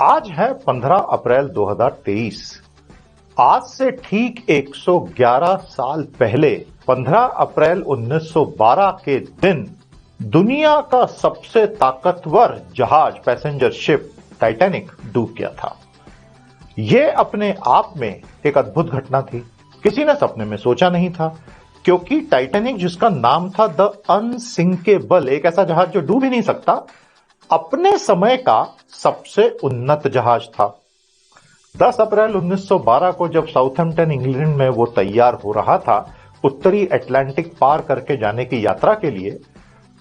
आज है 15 अप्रैल 2023। आज से ठीक 111 साल पहले 15 अप्रैल 1912 के दिन दुनिया का सबसे ताकतवर जहाज पैसेंजर शिप टाइटैनिक डूब गया था। यह अपने आप में एक अद्भुत घटना थी। किसी ने सपने में सोचा नहीं था, क्योंकि टाइटैनिक, जिसका नाम था द अनसिंकेबल, एक ऐसा जहाज जो डूब ही नहीं सकता, अपने समय का सबसे उन्नत जहाज था। 10 अप्रैल 1912 को जब साउथहैम्पटन इंग्लैंड में वो तैयार हो रहा था उत्तरी अटलांटिक पार करके जाने की यात्रा के लिए,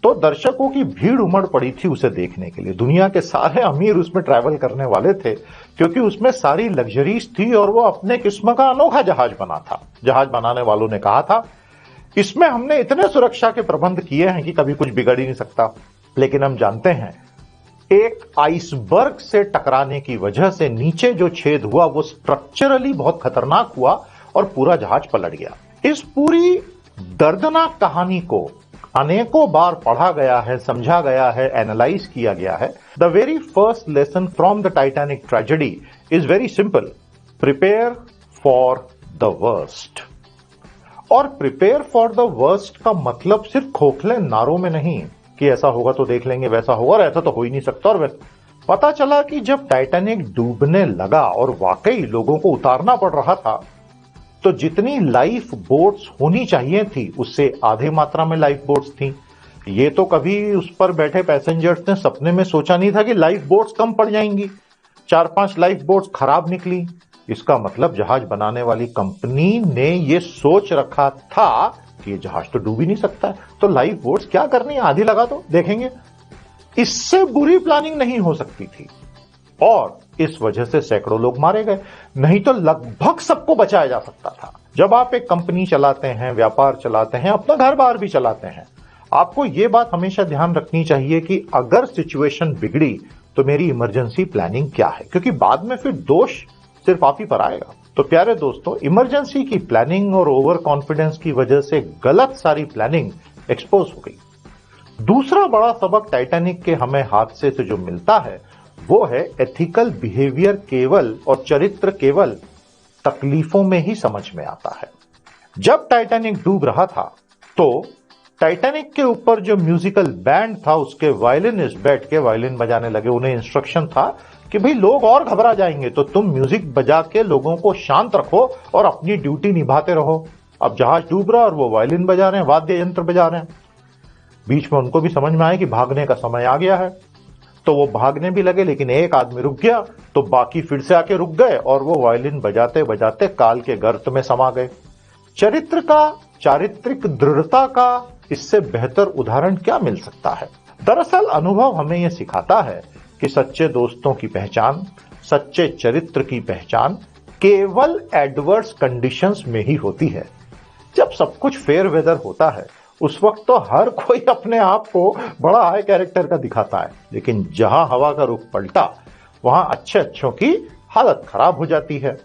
तो दर्शकों की भीड़ उमड़ पड़ी थी उसे देखने के लिए। दुनिया के सारे अमीर उसमें ट्रैवल करने वाले थे, क्योंकि उसमें सारी लग्जरीज थी और वो अपने किस्म का अनोखा जहाज बना था। जहाज बनाने वालों ने कहा था, इसमें हमने इतने सुरक्षा के प्रबंध किए हैं कि कभी कुछ बिगड़ ही नहीं सकता। लेकिन हम जानते हैं, एक आइसबर्ग से टकराने की वजह से नीचे जो छेद हुआ वो स्ट्रक्चरली बहुत खतरनाक हुआ और पूरा जहाज पलट गया। इस पूरी दर्दनाक कहानी को अनेकों बार पढ़ा गया है, समझा गया है, एनालाइज किया गया है। The very first lesson from the Titanic tragedy is very simple: prepare for the worst. और प्रिपेयर फॉर द वर्स्ट का मतलब सिर्फ खोखले नारों में नहीं कि ऐसा होगा तो देख लेंगे, वैसा होगा और ऐसा तो हो ही नहीं सकता। और पता चला कि जब टाइटैनिक डूबने लगा और वाकई लोगों को उतारना पड़ रहा था, तो जितनी लाइफ बोट्स होनी चाहिए थी उससे आधे मात्रा में लाइफ बोट्स थी। ये तो कभी उस पर बैठे पैसेंजर्स ने सपने में सोचा नहीं था कि लाइफ बोट्स कम पड़ जाएंगी। 4-5 लाइफ बोट्स खराब निकली। इसका मतलब जहाज बनाने वाली कंपनी ने यह सोच रखा था कि ये जहाज तो डूब ही नहीं सकता, तो लाइफ बोट्स क्या करनी है, आधी लगा दो, देखेंगे। इससे बुरी प्लानिंग नहीं हो सकती थी और इस वजह से सैकड़ों लोग मारे गए। नहीं तो लगभग सबको बचाया जा सकता था। जब आप एक कंपनी चलाते हैं, व्यापार चलाते हैं, अपना घर बार भी चलाते हैं, आपको यह बात हमेशा ध्यान रखनी चाहिए कि अगर सिचुएशन बिगड़ी तो मेरी इमरजेंसी प्लानिंग क्या है, क्योंकि बाद में फिर दोष सिर्फ आप ही पर आएगा। तो प्यारे दोस्तों, इमरजेंसी की प्लानिंग और ओवर कॉन्फिडेंस की वजह से गलत सारी प्लानिंग एक्सपोज हो गई। दूसरा बड़ा सबक टाइटैनिक के हमें हादसे से जो मिलता है वो है एथिकल बिहेवियर केवल और चरित्र केवल तकलीफों में ही समझ में आता है। जब टाइटैनिक डूब रहा था तो टाइटैनिक के ऊपर जो म्यूजिकल बैंड था उसके वायलिनिस्ट बैठ के वायलिन बजाने लगे। उन्हें इंस्ट्रक्शन था कि भाई लोग और घबरा जाएंगे, तो तुम म्यूजिक बजा के लोगों को शांत रखो और अपनी ड्यूटी निभाते रहो। अब जहाज डूब रहा और वो वायलिन बजा रहे हैं, वाद्य यंत्र बजा रहे हैं। बीच में उनको भी समझ में आया कि भागने का समय आ गया है, तो वो भागने भी लगे। लेकिन एक आदमी रुक गया तो बाकी फिर से आके रुक गए और वो वायलिन बजाते बजाते काल के गर्त में समा गए। चरित्र का, चारित्रिक दृढ़ता का इससे बेहतर उदाहरण क्या मिल सकता है। दरअसल अनुभव हमें यह सिखाता है कि सच्चे दोस्तों की पहचान, सच्चे चरित्र की पहचान केवल एडवर्स कंडीशंस में ही होती है। जब सब कुछ फेयर वेदर होता है उस वक्त तो हर कोई अपने आप को बड़ा हाई कैरेक्टर का दिखाता है, लेकिन जहां हवा का रुख पलटा वहां अच्छे अच्छों की हालत खराब हो जाती है।